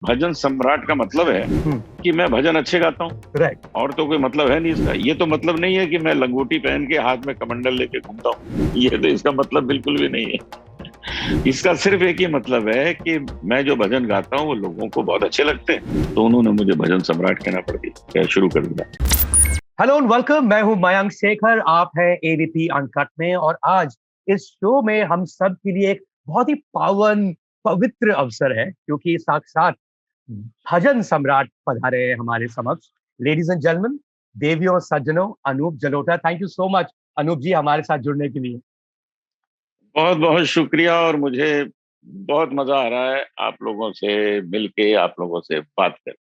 भजन सम्राट का मतलब है कि मैं भजन अच्छे गाता हूँ। राइट। और तो कोई मतलब है नहीं इसका। ये तो मतलब नहीं है कि मैं लंगोटी पहन के हाथ में कमंडल लेके घूमता हूँ। ये तो इसका मतलब बिल्कुल भी नहीं है। इसका सिर्फ एक ही मतलब है कि मैं जो भजन गाता हूँ वो लोगों को बहुत अच्छे लगते हैं, तो उन्होंने मुझे भजन सम्राट कहना पड़ गया, शुरू कर दिया। हेलो एंड वेलकम, मैं हूं मयंक शेखर। आप हैं एबीपी अनकट में और आज इस शो में हम सब के लिए एक बहुत ही पावन पवित्र अवसर है क्योंकि साक्षात भजन सम्राट पधारे हैं हमारे समक्ष। लेडीज एंड जेंटलमैन, देवियों सज्जनों, Anup Jalota. Thank you so much Anup ji हमारे साथ जुड़ने के लिए। बहुत बहुत शुक्रिया। और मुझे बहुत मजा आ रहा है आप लोगों से मिलके, आप लोगों से बात कर।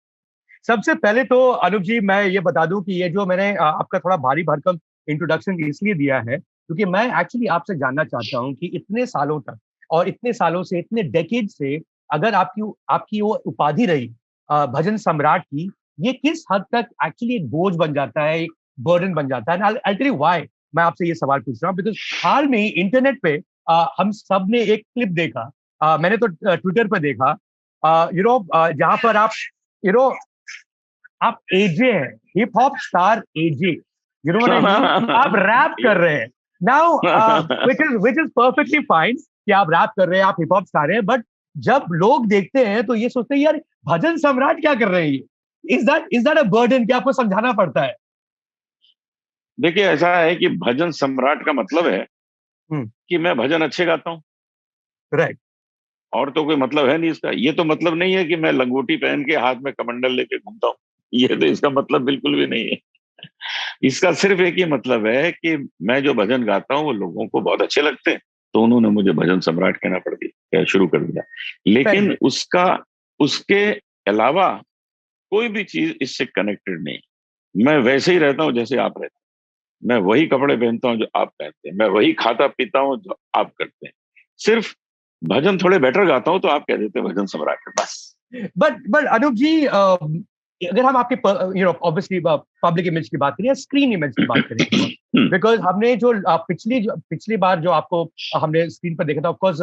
सबसे पहले तो अनूप जी मैं ये बता दूं कि ये जो मैंने आपका थोड़ा भारी भरकम इंट्रोडक्शन इसलिए दिया है क्योंकि मैं एक्चुअली आपसे जानना चाहता हूं कि इतने सालों तक और इतने सालों से, इतने डेकेड से अगर आपकी आपकी वो उपाधि रही भजन सम्राट की, ये किस हद तक एक्चुअली एक बोझ बन जाता है, एक बर्डन बन जाता है। आई टेल यू व्हाई मैं आपसे ये सवाल पूछ रहा हूँ। बिकॉज हाल में ही इंटरनेट पे हम सब ने एक क्लिप देखा, मैंने तो ट्विटर पे देखा, जहां पर आप एजे हैं, hip hop star AJ, you know what I mean, आप रैप कर रहे हैं now, which is perfectly fine कि आप रैप कर रहे हैं, आप हिप हॉप स्टार हैं। बट जब लोग देखते हैं तो ये सोचते हैं यार भजन सम्राट क्या कर रहे हैं ये। इज दैट अ बर्डन कि आपको समझाना पड़ता है? देखिए, ऐसा है कि भजन सम्राट का मतलब है हम्म। कि मैं भजन अच्छे गाता हूँ। राइट। और तो कोई मतलब है नहीं इसका। ये तो मतलब नहीं है कि मैं लंगोटी पहन के हाथ में कमंडल लेके घूमता हूँ। ये तो इसका मतलब बिल्कुल भी नहीं है। इसका सिर्फ एक ही मतलब है कि मैं जो भजन गाता हूँ वो लोगों को बहुत अच्छे लगते हैं, तो उन्होंने मुझे भजन सम्राट कहना पड़ गया, शुरू कर दिया। फेयर लेकिन इनफ। उसका उसके अलावा कोई भी चीज इससे कनेक्टेड नहीं। मैं वैसे ही रहता हूँ जैसे आप रहते हैं। मैं वही कपड़े पहनता हूँ जो आप पहनते हैं। मैं वही खाता पीता हूँ जो आप करते हैं। सिर्फ भजन थोड़े बेटर गाता हूँ तो आप कह देते हैं भजन सम्राट है, बस। बट अनूप जी, अगर हम आपके ऑब्वियसली पब्लिक इमेज की बात करें या स्क्रीन इमेज की बात करें इस वक्त, बिकॉज हमने पिछली बार जो आपको हमने स्क्रीन पर देखा था, ऑफकोर्स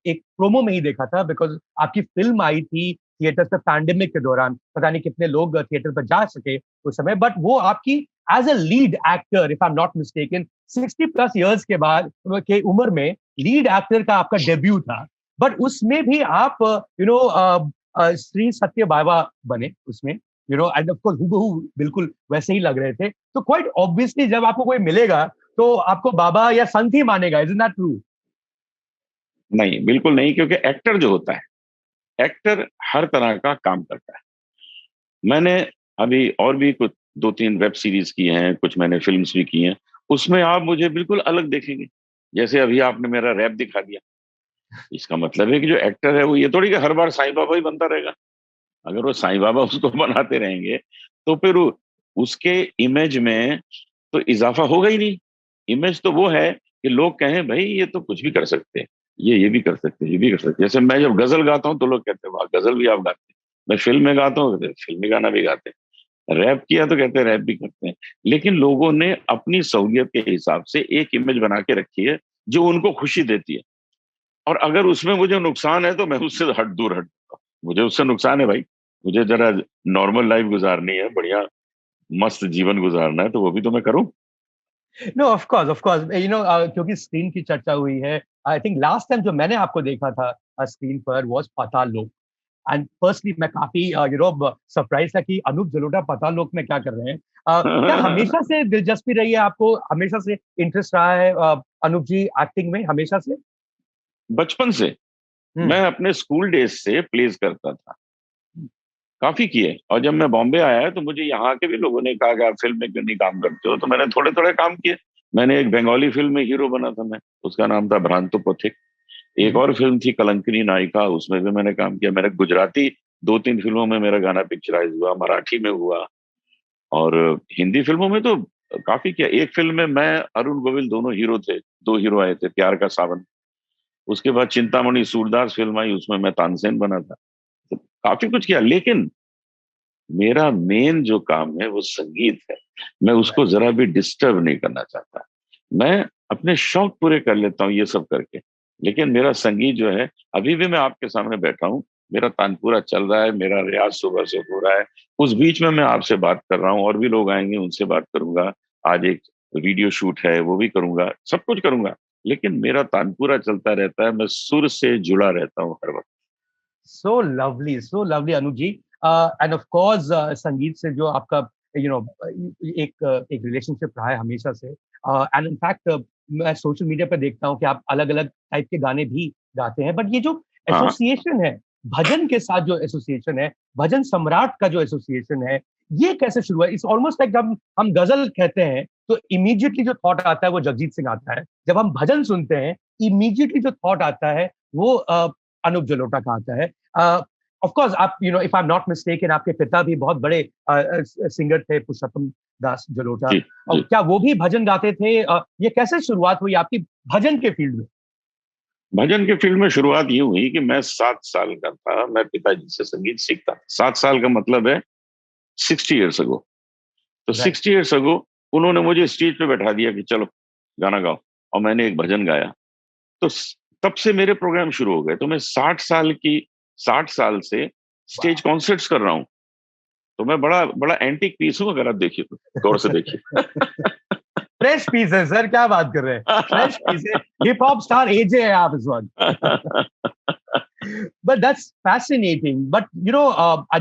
एक प्रोमो में ही देखा था, बिकॉज आपकी फिल्म आई थी थिएटर पे पैंडेमिक के दौरान। पता नहीं कितने लोग थिएटर पर जा सके उस समय, बट वो आपकी age a lead actor, if I am not mistaken, 60+ years के बाद के उम्र में लीड एक्टर का आपका डेब्यू था। बट उसमें भी आप श्री सत्य बाबा बने उसमें, एंड ऑफ कोर्स हूबहू बिल्कुल वैसे ही लग रहे थे। तो क्वाइट ऑब्वियसली जब आपको कोई मिलेगा तो आपको बाबा या संत ही मानेगा। Is that true? नहीं, बिल्कुल नहीं, क्योंकि एक्टर जो होता है, एक्टर हर तरह का काम करता है। मैंने अभी और भी कुछ दो तीन वेब सीरीज की हैं, कुछ मैंने फिल्म्स भी की हैं। उसमें आप मुझे बिल्कुल अलग देखेंगे। जैसे अभी आपने मेरा रैप दिखा दिया। इसका मतलब है कि जो एक्टर है वो ये थोड़ी कि हर बार साईं बाबा ही बनता रहेगा। अगर वो साईं बाबा उसको बनाते रहेंगे तो फिर उसके इमेज में तो इजाफा होगा ही नहीं। इमेज तो वो है कि लोग कहें भाई ये तो कुछ भी कर सकते हैं, ये भी कर सकते हैं, ये भी कर सकते हैं। जैसे मैं जब गजल गाता हूँ तो लोग कहते हैं वाह, गजल भी आप गाते हैं। मैं फिल्म में गाता हूँ तो फिल्मी गाना भी गाते हैं। रैप किया तो कहते हैं रैप भी करते हैं। लेकिन लोगों ने अपनी सहूलियत के हिसाब से एक इमेज बना के रखी है जो उनको खुशी देती है। और अगर उसमें मुझे नुकसान है तो मैं उससे दूर हट जाता हूँ। मुझे उससे नुकसान है भाई। मुझे जरा नॉर्मल लाइफ गुजारनी है, बढ़िया मस्त जीवन गुजारना है, तो वो भी तो मैं करूं। No, of course, of course, क्योंकि स्क्रीन की चर्चा हुई है। आई थिंक लास्ट टाइम जो मैंने आपको देखा था स्क्रीन पर वाज पाताल लोक। एंड फर्स्टली मैं काफी सरप्राइज था कि अनूप जलोटा पाताल लोक में क्या कर रहे हैं। क्या हमेशा से दिलचस्पी रही है आपको, हमेशा से इंटरेस्ट रहा है अनूप जी एक्टिंग में, हमेशा से? बचपन से हम्म। मैं अपने स्कूल डेज से प्लेज करता था। काफी किए। और जब मैं बॉम्बे आया तो मुझे यहाँ के भी लोगों ने कहा कि आप फिल्म में क्यों नहीं काम करते हो, तो मैंने थोड़े थोड़े काम किए। मैंने एक बंगाली फिल्म में हीरो बना था मैं, उसका नाम था भ्रांतो पोथिक। एक हम्म। और फिल्म थी कलंकिनी नायिका, उसमें भी मैंने काम किया। मैंने गुजराती दो तीन फिल्मों में मेरा गाना पिक्चराइज हुआ, मराठी में हुआ। और हिंदी फिल्मों में तो काफी किया। एक फिल्म में मैं अरुण गोविल दोनों हीरो थे। दो हीरो आए थे, प्यार का सावन। उसके बाद चिंतामणि सूरदास फिल्म आई, उसमें मैं तानसेन बना था। तो काफी कुछ किया। लेकिन मेरा मेन जो काम है वो संगीत है। मैं उसको जरा भी डिस्टर्ब नहीं करना चाहता। मैं अपने शौक पूरे कर लेता हूँ ये सब करके। लेकिन मेरा संगीत जो है, अभी भी मैं आपके सामने बैठा हूँ मेरा तानपुरा चल रहा है, मेरा रियाज सुबह से हो रहा है, उस बीच में मैं आपसे बात कर रहा हूँ, और भी लोग आएंगे उनसे बात करूंगा, आज एक वीडियो शूट है वो भी करूंगा, सब कुछ करूंगा, लेकिन मेरा तानपुरा चलता रहता है, मैं सुर से जुड़ा रहता हूँ हर वक्त। So lovely Anuj ji. And of course संगीत से जो आपका एक रिलेशनशिप रहा है हमेशा से, एंड इनफैक्ट मैं सोशल मीडिया पर देखता हूँ कि आप अलग अलग टाइप के गाने भी गाते हैं, बट ये जो हाँ। एसोसिएशन है भजन के साथ, जो एसोसिएशन है, भजन सम्राट का जो एसोसिएशन है, ये कैसे शुरू हुआ? इट्स ऑलमोस्ट लाइक जब हम गजल कहते हैं तो इमीडिएटली जो थॉट आता है वो जगजीत सिंह आता है, जब हम भजन सुनते हैं इमीडिएटली जो थॉट आता है वो अनूप जलोटा का आता है। ऑफ कोर्स आप if I am not mistaken, आपके पिता भी बहुत बड़े सिंगर थे, पुरुषोत्तम दास जलोटा, जी और जी। क्या वो भी भजन गाते थे? ये कैसे शुरुआत हुई आपकी भजन के फील्ड में? भजन के फील्ड में शुरुआत ये हुई कि मैं 7 साल का था, मैं पिताजी से संगीत सीखता था। 7 साल का मतलब है 60 ईयर्स अगो। तो राइट। 60 ईयर्स अगो उन्होंने मुझे स्टेज पे बैठा दिया कि चलो गाना गाओ, और मैंने एक भजन गाया। तो तब से मेरे प्रोग्राम शुरू हो गए। तो मैं 60 साल से स्टेज कॉन्सर्ट्स कर रहा हूँ। तो मैं बड़ा बड़ा एंटीक पीस हूँ, अगर आप देखिए तो, गौर से देखिए। फ्रेश पीस है सर, क्या बात कर रहे हैं, फ्रेश पीस है, हिप हॉप स्टार एजे है आप इस वक्त। But that's fascinating. बट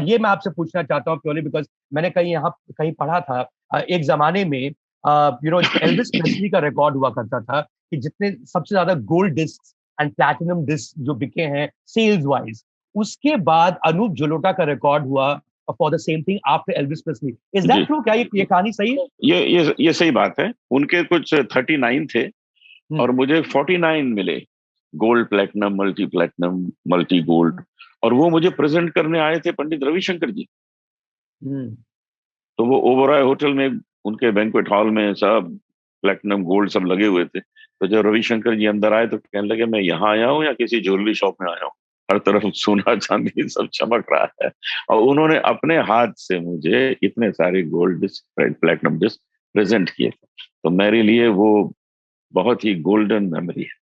ये मैं आपसे पूछना चाहता हूँ प्योरली बिकॉज मैंने कहीं पढ़ा था, एक जमाने में एल्विस प्रेस्ली का रिकॉर्ड हुआ करता था कि जितने सबसे ज्यादा gold disc and platinum disc जो बिके हैं सेल्स वाइज, उसके बाद अनूप जलोटा का रिकॉर्ड हुआ for the same thing after Elvis Presley. Is that ji, true? क्या ये कहानी सही है? ये सही बात है। उनके कुछ 39 थे हम्म। और मुझे 49 मिले, gold platinum multi platinum multi gold. और वो मुझे प्रेजेंट करने आए थे पंडित रविशंकर जी। हम्म। तो वो ओबराय होटल में, उनके बैंक्वेट हॉल में सब प्लेटिनम गोल्ड सब लगे हुए थे। तो जब रविशंकर जी अंदर आए तो कहने लगे, मैं यहाँ आया हूँ या किसी ज्वेलरी शॉप में आया हूँ, हर तरफ सोना चांदी सब चमक रहा है। और उन्होंने अपने हाथ से मुझे इतने सारे gold disc platinum disc present किए थे। तो मेरे लिए वो बहुत ही गोल्डन मेमोरी है।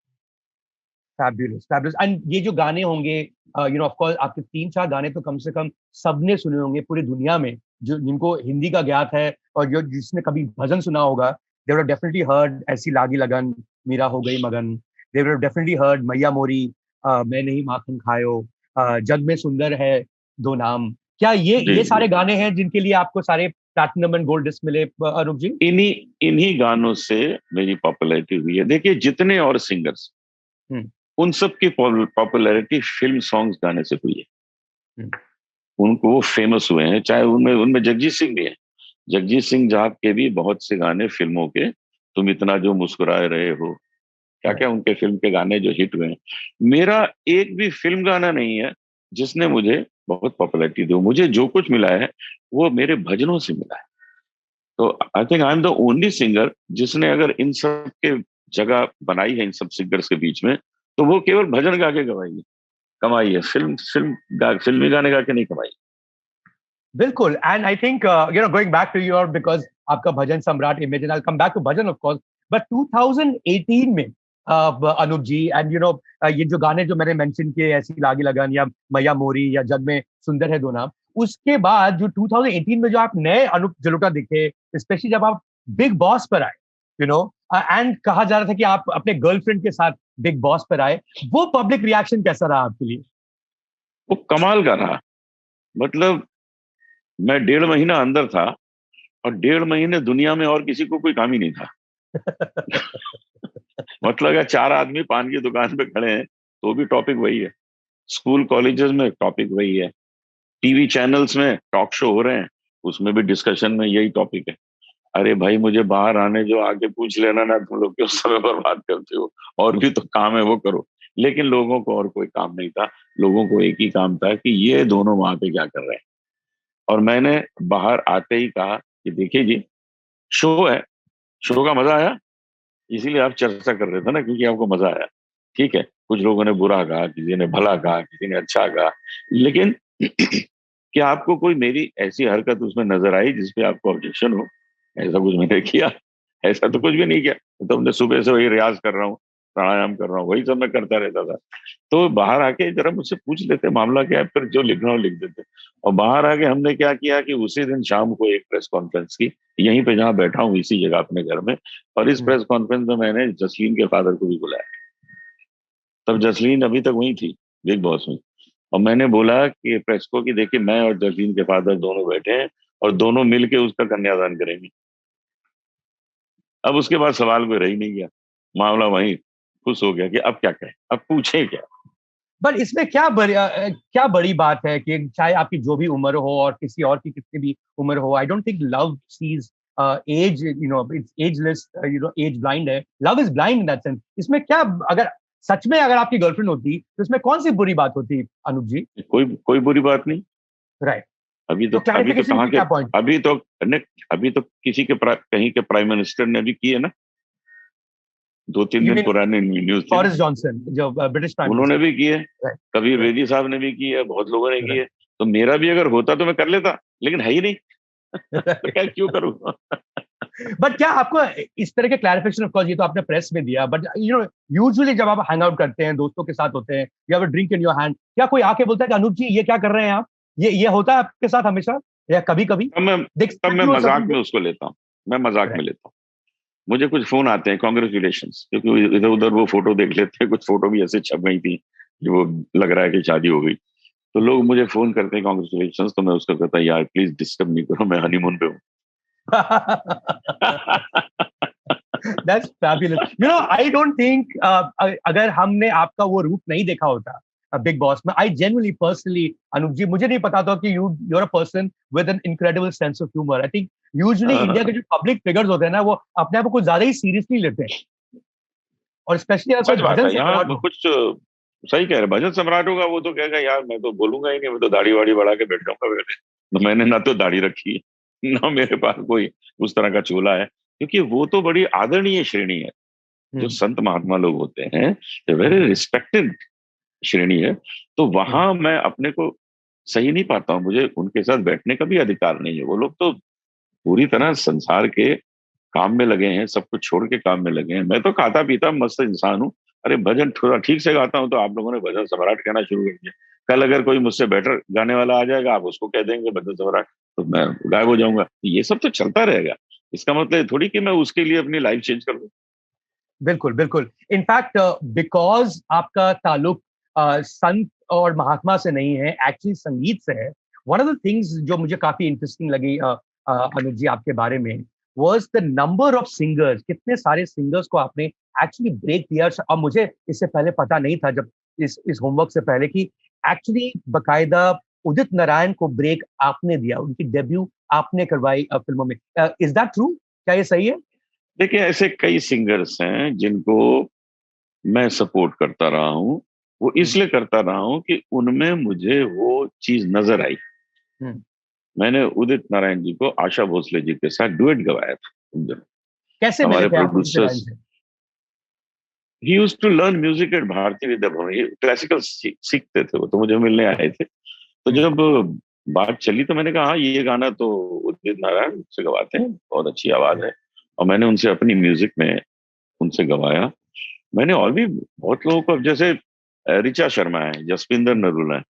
Fabulous fabulous. एंड ये जो गाने होंगे, ऑफ कोर्स आपके 3-4 गाने तो कम से कम सबने सुने होंगे पूरी दुनिया में, जो जिनको हिंदी का ज्ञात है और जो जिसने कभी भजन सुना होगा, दे वुड डेफिनेटली हर्ड ऐसी लागी लगन, मीरा हो गई मगन, दे वुड डेफिनेटली हर्ड मैया मोरी, मैं नहीं माखन खायो, जग में सुंदर है दो नाम। क्या जी ये जी। सारे गाने हैं जिनके लिए आपको सारे प्लैटिनम एंड गोल्ड डिस्क मिले, अरूप जी? इन्हीं इन्हीं गानों से मेरी पॉपुलैरिटी हुई है। देखिए, जितने और सिंगर्स, हम्म। उन सब की पॉपुलैरिटी फिल्म सॉन्ग्स गाने से हुई है। हम्म। उनको वो फेमस हुए हैं, चाहे उनमें उनमें जगजीत सिंह भी है। जगजीत सिंह जाट के भी बहुत से गाने फिल्मों के, तुम इतना जो मुस्कुराए रहे हो, क्या क्या राइट। उनके फिल्म के गाने जो हिट हुए हैं। मेरा एक भी फिल्म गाना नहीं है जिसने मुझे बहुत पॉपुलैरिटी दी। मुझे जो कुछ मिला है वो मेरे भजनों से मिला है। तो I think I am the only singer जिसने अगर इन सब के जगह बनाई है इन सब सिंगर्स के बीच में, तो वो केवल भजन गा के गवाई है, कमाई है। फिल्मी गाने गा के नहीं कमाई। बिल्कुल। And I think going back to your, because आपका भजन सम्राट image, and I come back to bhajan of course, but 2018 में अनूप जी, एंड ये जो गाने जो मैंने मेंशन किए, ऐसी लागी लगन या मैया मोरी या जग में सुंदर है दो नाम, उसके बाद जो 2018 में जो आप नए अनूप जलोटा दिखे, स्पेशली जब आप बिग बॉस पर आए, एंड कहा जा रहा था कि आप अपने गर्लफ्रेंड के साथ बिग बॉस पर आए, वो पब्लिक रिएक्शन कैसा रहा आपके लिए? वो कमाल का रहा। मतलब मैं 1.5 महीना अंदर था, और 1.5 महीने दुनिया में और किसी को कोई काम ही नहीं था। मतलब अगर 4 आदमी पान की दुकान पे खड़े हैं तो भी टॉपिक वही है, स्कूल कॉलेजेस में टॉपिक वही है, टीवी चैनल्स में टॉक शो हो रहे हैं, उसमें भी डिस्कशन में यही टॉपिक है। अरे भाई, मुझे बाहर आने जो, आके पूछ लेना ना, तुम लोग क्यों समय बर्बाद करते हो, और भी तो काम है वो करो। लेकिन लोगों को और कोई काम नहीं था। लोगों को एक ही काम था कि ये दोनों वहां पे क्या कर रहे हैं। और मैंने बाहर आते ही कहा कि देखिए जी, शो है, शो का मजा आया, इसीलिए आप चर्चा कर रहे थे ना, क्योंकि आपको मजा आया। ठीक है, कुछ लोगों ने बुरा कहा, किसी ने भला कहा, किसी ने अच्छा कहा, लेकिन क्या आपको कोई मेरी ऐसी हरकत उसमें नजर आई जिसपे आपको ऑब्जेक्शन हो? ऐसा कुछ मैंने किया? ऐसा तो कुछ भी नहीं किया। तो हमने सुबह से वही रियाज कर रहा हूँ, प्राणायाम कर रहा हूँ, वही सब मैं करता रहता था। तो बाहर आके जरा मुझसे पूछ लेते मामला क्या है, फिर जो लिखना हो लिख देते। और बाहर आके हमने क्या किया कि उसी दिन शाम को एक प्रेस कॉन्फ्रेंस की, यहीं पे जहाँ बैठा हूँ इसी जगह अपने घर में। और इस प्रेस कॉन्फ्रेंस में मैंने जसलीन के फादर को भी बुलाया। तब जसलीन अभी तक वही थी, बिग बॉस में। और मैंने बोला कि प्रेस को कि देखिए मैं और जसलीन के फादर दोनों बैठे हैं और दोनों मिलके उसका कन्यादान करेंगे। अब उसके बाद सवाल कोई रह ही नहीं गया, मामला वहीं खुश हो गया कि अब क्या कहें, अब पूछे क्या। बट इसमें क्या बड़ी बात है कि चाहे आपकी जो भी उम्र हो और किसी और की कितनी भी उम्र हो, I don't think love sees age, it's ageless, age blind है, love is blind in that sense. इसमें क्या, अगर सच में अगर आपकी गर्लफ्रेंड होती तो इसमें कौन सी बुरी बात होती अनूप जी? कोई कोई बुरी बात नहीं। राइट। अभी तो अभी तो क्लैरिफिकेशन कहाँ की के, क्या पॉइंट? अभी तो ने, अभी तो किसी के कहीं के प्राइम मिनिस्टर ने भी की है ना, 2-3 दिन यू मीन पुराने न्यूज थी ना। बोरिस जॉनसन, जो ब्रिटिश प्राइम उन्होंने मिनिस्टर? भी की है, राइट। कबीर राइट। बेदी साहब ने भी की है, बहुत लोगों ने की राइट। है। तो मेरा भी अगर होता तो मैं कर लेता, लेकिन है ही नहीं। तो क्या क्यों करूँ। बट क्या आपको इस तरह के क्लैरिफिकेशन, ऑफ कोर्स ये तो आपने प्रेस में दिया, बट यूजुअली जब आप हैंग आउट करते हैं, दोस्तों के साथ होते हैं, या ड्रिंक इन योर हैंड, क्या कोई आके बोलता है कि अनूप जी ये क्या कर रहे हैं आप? ये होता है आपके साथ हमेशा, या कभी कभी तब मैं दे तब एक्सपेक्ट मैं यू अ मजाक सर्टेन में वे? उसको लेता हूँ, मैं मजाक में राइट। लेता हूँ। मुझे कुछ फोन आते हैं कॉन्ग्रेचुलेशन, क्योंकि इधर उधर वो फोटो देख लेते हैं, कुछ फोटो भी ऐसे छप गई थी कि वो लग रहा है कि शादी हो गई। तो लोग मुझे फोन करते हैं कॉन्ग्रेचुलेशन, तो मैं उसको कहता हूँ यार प्लीज डिस्टर्ब नहीं करो, मैं हनीमून पे हूँ। That's fabulous. I don't think अगर हमने आपका वो रूप नहीं देखा होता बिग बॉस में, आई जेन्युइनली पर्सनली, अनूप जी, मुझे नहीं पता था कि you're a person with an incredible sense of humour. I think usually India के जो पब्लिक फिगर्स होते हैं ना, वो अपने आप को कुछ ज्यादा ही सीरियसली लेते हैं, और स्पेशली अगर कोई सच बात भजन है, यहाँ सम्राट हो। कुछ सही कह रहे, भजन सम्राट होगा वो तो कहेगा यार मैं तो बोलूंगा ही नहीं, मैं तो दाढ़ी वाड़ी बढ़ा के बैठ जाऊंगा बेटे। तो मैंने ना तो दाढ़ी रखी है ना मेरे पास कोई उस तरह का चोला है, क्योंकि वो तो बड़ी आदरणीय श्रेणी है। जो हम्म। संत महात्मा लोग होते हैं, वेरी हम्म। रिस्पेक्टेड श्रेणी है। तो हम्म। वहां मैं अपने को सही नहीं पाता हूँ, मुझे उनके साथ बैठने का भी अधिकार नहीं है। वो लोग तो पूरी तरह संसार के काम में लगे हैं, सब कुछ छोड़ के काम में लगे हैं। मैं तो खाता पीता मस्त इंसान हूँ। अरे भजन थोड़ा ठीक से गाता हूँ तो आप लोगों ने भजन सम्राट कहना शुरू कर दिया। कल अगर कोई मुझसे बेटर गाने वाला आ जाएगा, आप उसको कह देंगे भजन सम्राट, तो मैं गायब हो जाऊंगा। ये सब तो चलता रहेगा, इसका मतलब थोड़ी कि मैं उसके लिए अपनी लाइफ चेंज कर दूं। बिल्कुल, बिल्कुल। इनफैक्ट बिकॉज़ आपका ताल्लुक संत और महात्मा से नहीं है, एक्चुअली संगीत से है। वन ऑफ द थिंग्स जो मुझे काफ़ी इंटरेस्टिंग लगी अनुज जी आपके बारे में, was the number of singers. कितने सारे सिंगर्स को आपने एक्चुअली ब्रेक दिया। और मुझे इससे पहले पता नहीं था, जब इस होमवर्क से पहले, कि एक्चुअली बाकायदा उदित नारायण को ब्रेक आपने दिया, उनकी डेब्यू आपने करवाई फ़िल्मों में। Is that true? क्या ये सही है? देखिए ऐसे कई सिंगर्स हैं जिनको मैं सपोर्ट करता रहा हूँ। वो हुँ। इसलिए करता रहा हूँ कि उनमें मुझे वो चीज नजर आई। हुँ। मैंने उदित नारायण जी को आशा भोसले जी के साथ डुएट गवाया था उन दिनों। कैसे मिले हमारे थे आप उदित नारायण प्रोड्यूसर्स, से? He used to learn music at Bharatiya Vidya भवन, ये क्लासिकल सीखते थे वो, तो मुझे मिलने आए थे। तो हुँ। जब बात चली तो मैंने कहा हाँ ये गाना तो उदित नारायण से गवाते हैं, बहुत अच्छी आवाज है। और मैंने उनसे अपनी म्यूजिक में उनसे गवाया। मैंने और भी बहुत लोगों को, अब जैसे ऋचा शर्मा है, जसविंदर नरूला है,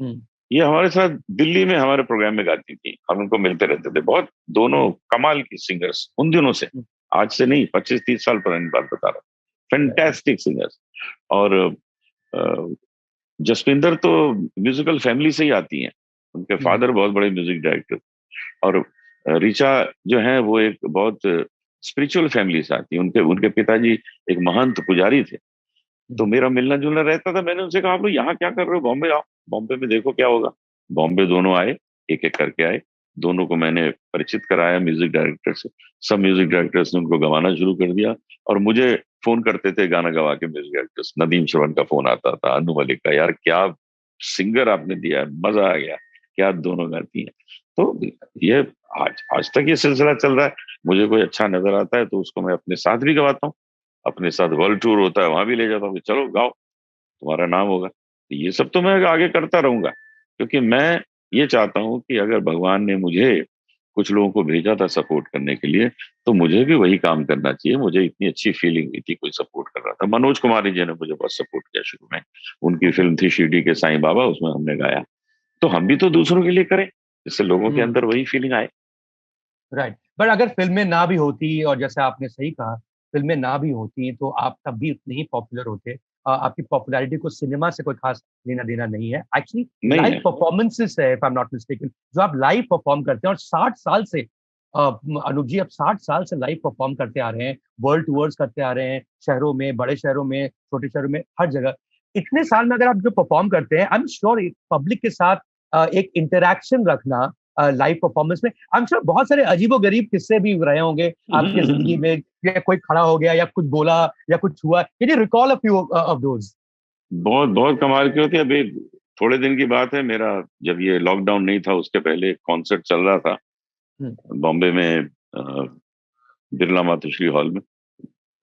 हुँ। ये हमारे साथ दिल्ली में हमारे प्रोग्राम में गाती थी, हम उनको मिलते रहते थे। बहुत दोनों कमाल की सिंगर्स उन दिनों से, हुँ। आज से नहीं 25-30 साल पुरानी बात बता रहा हूँ। Fantastic singers. और अ, जसविंदर तो म्यूजिकल फैमिली से ही आती हैं, उनके हुँ। फादर बहुत बड़े म्यूजिक डायरेक्टर। और ऋचा जो है वो एक बहुत स्पिरिचुअल फैमिली से आती है, उनके उनके पिताजी एक महंत पुजारी थे। तो हुँ। मेरा मिलना जुलना रहता था। मैंने उनसे कहा आप लोग यहाँ क्या कर रहे हो, बॉम्बे आओ, बॉम्बे में देखो क्या होगा। बॉम्बे दोनों आए, एक एक करके आए। दोनों को मैंने परिचित कराया म्यूजिक डायरेक्टर से। सब म्यूजिक डायरेक्टर्स ने उनको गवाना शुरू कर दिया। और मुझे फोन करते थे गाना गवा के म्यूजिक डायरेक्टर्स। नदीम श्रवण का फोन आता था, अनु मलिक का, यार क्या सिंगर आपने दिया है, मजा आ गया, क्या दोनों गाती हैं। तो ये आज आज तक ये सिलसिला चल रहा है। मुझे कोई अच्छा नजर आता है तो उसको मैं अपने साथ भी गवाता हूँ। अपने साथ वर्ल्ड टूर होता है वहां भी ले जाता हूँ कि चलो गाओ, तुम्हारा नाम होगा। तो ये सब तो मैं आगे करता रहूंगा, क्योंकि मैं ये चाहता हूं कि अगर भगवान ने मुझे कुछ लोगों को भेजा था सपोर्ट करने के लिए, तो मुझे भी वही काम करना चाहिए। मुझे इतनी अच्छी फीलिंग हुई थी, कोई सपोर्ट कर रहा था। मनोज कुमारी जी ने मुझे बहुत सपोर्ट किया शुरू में। उनकी फिल्म थी शिरडी के साईं बाबा, उसमें हमने गाया। तो हम भी तो दूसरों के लिए करें, जिससे लोगों के अंदर वही फीलिंग आए। राइट। बट अगर फिल्में ना भी होती, और जैसे आपने सही कहा, फिल्में ना भी होती तो आप तब भी उतने ही पॉपुलर होते। आपकी पॉपुलैरिटी को सिनेमा से कोई खास लेना देना नहीं है। एक्चुअली नहीं लाइव है। परफॉर्मेंसेस है, if I am not mistaken, जो आप लाइव परफॉर्म करते हैं। और 60 साल से अनूप जी, अब 60 साल से लाइव परफॉर्म करते आ रहे हैं, वर्ल्ड टूर्स करते आ रहे हैं, शहरों में, बड़े शहरों में, छोटे शहरों में, हर जगह। इतने साल में अगर आप जो परफॉर्म करते हैं, आई एम श्योर पब्लिक के साथ एक इंटरेक्शन रखना लाइव परफॉर्मेंस में, आई एम श्योर बहुत सारे अजीबोगरीब किस्से भी रहे होंगे आपके जिंदगी में, या कोई खड़ा हो गया या कुछ बोला या कुछ हुआ। Can you recall a few of those? बहुत बहुत कमाल की होती है। अभी थोड़े दिन की बात है, मेरा जब ये लॉकडाउन नहीं था उसके पहले कॉन्सर्ट चल रहा था बॉम्बे में, बिरला मातोश्री हॉल में।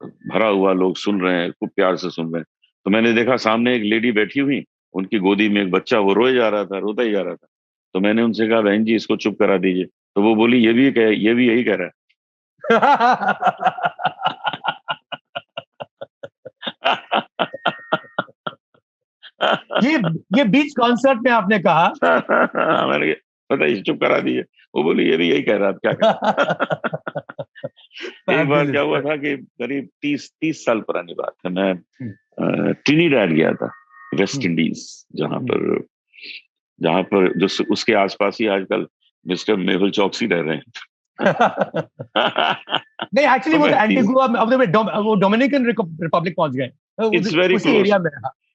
भरा हुआ, लोग सुन रहे हैं, खूब प्यार से सुन रहे हैं। तो मैंने देखा सामने एक लेडी बैठी हुई, उनकी गोदी में एक बच्चा, वो रोए जा रहा था, रोता ही जा रहा था। तो मैंने उनसे कहा, बहन जी इसको चुप करा दीजिए। तो वो बोली, ये भी यही कह रहा ये ये बीच कॉन्सर्ट में आपने कहा? मैंने कहा, बताइए चुप करा दीजिए। वो बोली, ये भी यही कह रहा था, क्या करें। एक बार क्या Fabulous. हुआ था कि करीब 30 साल पुरानी बात है, मैं ट्रिनिडाड गया था, वेस्ट इंडीज, जहां पर जो उसके आसपास ही आजकल मिस्टर मेहुल चौकसी रह रहे हैं। नहीं, एक्चुअली तो वो तो मैं एंटीगुआ में, अब तो वो डोमिनिकन रिपब्लिक पहुंच गए। इट्स वेरी उसी क्लोज, एरिया में।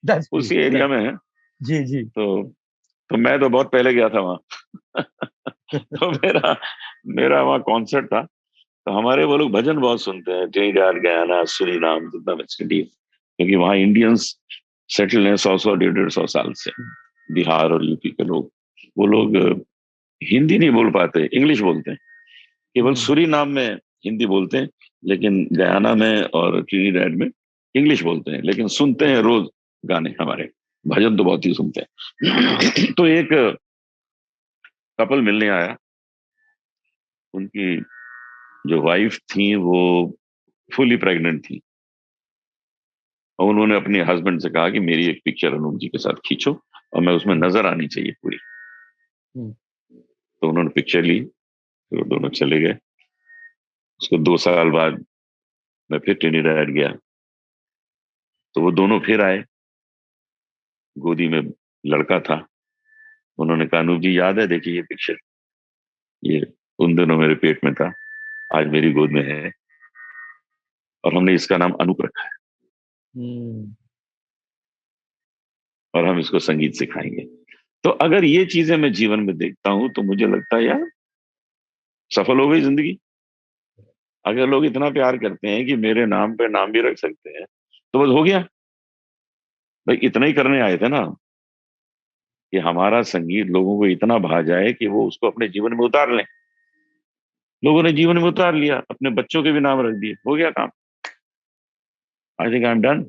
दैट्स ट्रू, उसी एरिया में है। जी जी। तो मैं तो बहुत पहले गया था वहां। तो मेरा वहाँ कॉन्सर्ट था। तो हमारे वो लोग भजन बहुत सुनते हैं, ट्रिनिडाड, गयाना, सूरीनाम, जितना वेस्ट इंडीज, क्योंकि वहाँ इंडियंस सेटल हैं 100 150 साल से। बिहार और यूपी के लोग, वो लोग हिंदी नहीं बोल पाते, इंग्लिश बोलते हैं। केवल सूरीनाम में हिंदी बोलते हैं, लेकिन गयाना में और ट्रिनिडाड में इंग्लिश बोलते हैं, लेकिन सुनते हैं रोज गाने हमारे। भजन तो बहुत ही सुनते हैं। तो एक कपल मिलने आया, उनकी जो वाइफ थी वो फुली प्रेग्नेंट थी, और उन्होंने अपने हस्बैंड से कहा कि मेरी एक पिक्चर अनूप जी के साथ खींचो, और मैं उसमें नजर आनी चाहिए पूरी। तो उन्होंने पिक्चर ली, तो दोनों चले गए। उसको 2 साल बाद मैं फिर ट्रिनिडाड गया, तो वो दोनों फिर आए, गोदी में लड़का था। उन्होंने कहा, अनूप जी याद है, देखिए ये पिक्चर, ये उन दिनों मेरे पेट में था, आज मेरी गोद में है, और हमने इसका नाम अनूप रखा है, और हम इसको संगीत सिखाएंगे। तो अगर ये चीजें मैं जीवन में देखता हूं, तो मुझे लगता है यार सफल हो गई जिंदगी। अगर लोग इतना प्यार करते हैं कि मेरे नाम पे नाम भी रख सकते हैं, तो बस हो गया। भाई इतना ही करने आए थे ना, कि हमारा संगीत लोगों को इतना भा जाए कि वो उसको अपने जीवन में उतार लें। लोगों ने जीवन में उतार लिया, अपने बच्चों के भी नाम रख दिए, हो गया काम। I think I am done.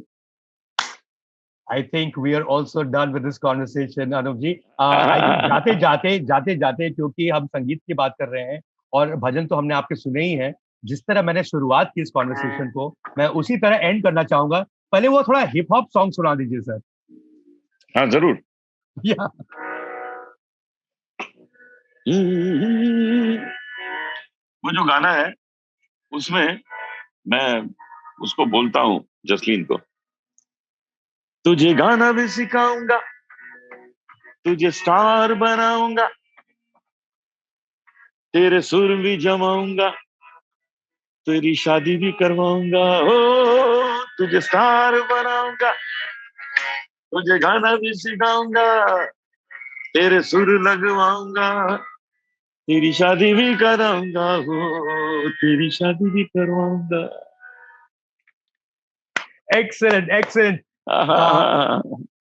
I think we are also done with this conversation, Anup ji. I think जाते जाते, क्योंकि हम संगीत की बात कर रहे हैं और भजन तो हमने आपके सुने ही हैं, जिस तरह मैंने शुरुआत की इस कॉन्वर्सेशन को, मैं उसी तरह एंड करना चाहूंगा। पहले वो थोड़ा हिप हॉप सॉन्ग सुना दीजिए सर। हाँ जरूर। या वो जो गाना है उसमें मैं उसको बोलता हूँ, जसलीन को, तुझे गाना भी सिखाऊंगा, तुझे स्टार बनाऊंगा, तेरे सुर भी जमाऊंगा, तेरी शादी भी करवाऊंगा। ओ तुझे स्टार बनाऊंगा, तुझे गाना भी सिखाऊंगा, तेरे सुर लगवाऊंगा, तेरी शादी भी कराऊंगा, हो तेरी शादी भी करवाऊंगा। Excellent excellent.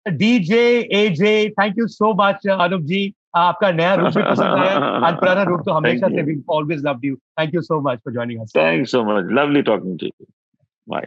DJ AJ, thank you so much Anup ji. आपका नया रूप भी पसंद आया, और पुराना रूप तो थैंक हमेशा से यू, भी always loved you. Thank you so much for joining us. Thanks so much, lovely talking to you, bye.